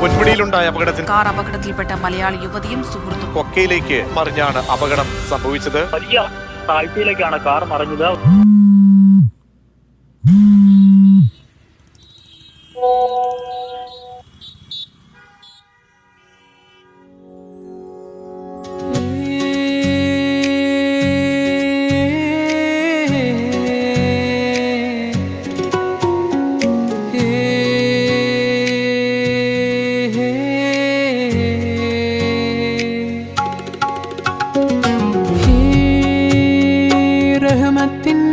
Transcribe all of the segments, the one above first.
പൊന്മുടിയിലുണ്ടായ അപകടത്തിൽ കാർ അപകടത്തിൽപ്പെട്ട മലയാളി യുവതിയും സുഹൃത്തും കൊക്കയിലേക്ക് മറിഞ്ഞാണ് അപകടം സംഭവിച്ചത്. വലിയ താഴ്ചയിലേക്കാണ് കാർ മറിഞ്ഞത്.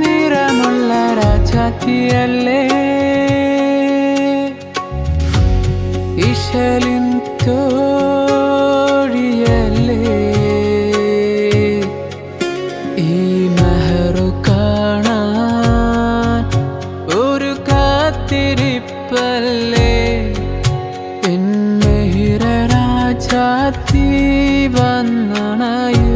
നിറമുള്ള രാജാത്തിയല്ലേ ഇശലിൻ തോഴിയല്ലേ ഈ മെഹറു കാണാൻ ഒരു കാത്തിരിപ്പല്ലേ എൻ മെഹിറ രാജാത്തി വന്നണയൂ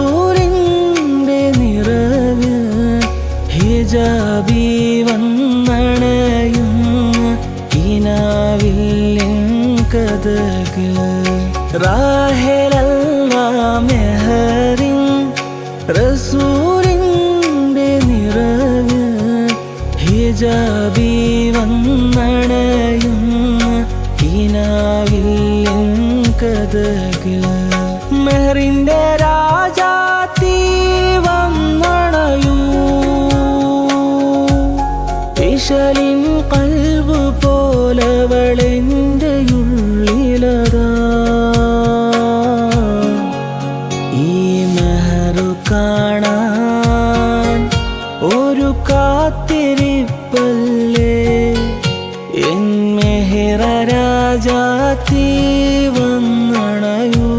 റസൂലിന്റെ നിറവ് ഹിജാബി വന്നണയും കിനാവിൽ കഥകൾ റാഹലല്ല മെഹറിൻ റസൂലിന്റെ നിറവ് ഹിജാബി വന്നണയും കിനാവിൽ കഥകൾ മെഹറിന്റെ രാജാത്തി വന്നണയൂ ഇശലിൻ കൽബ് പോലവളെൻ്റെ ഉള്ളിലതാ ഈ മെഹറു കാണാൻ ഒരു കാത്തിരിപ്പല്ലേ എൻ മെഹിറ രാജാത്തി വന്നണയൂ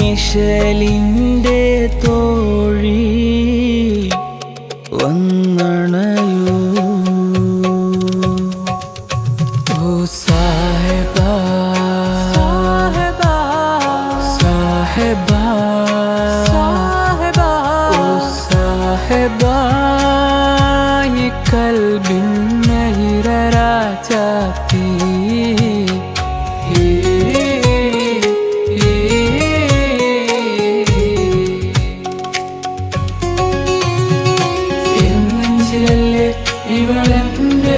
ഇശലിൻ്റെ തോഴി വന്നണയൂ ഓ സാഹിബാ സാഹിബാ സാഹിബാ ഓ സാഹിബാ ഈ കൽബിൻ മെഹിറ രാജാത്തി ഇവളെന്റെ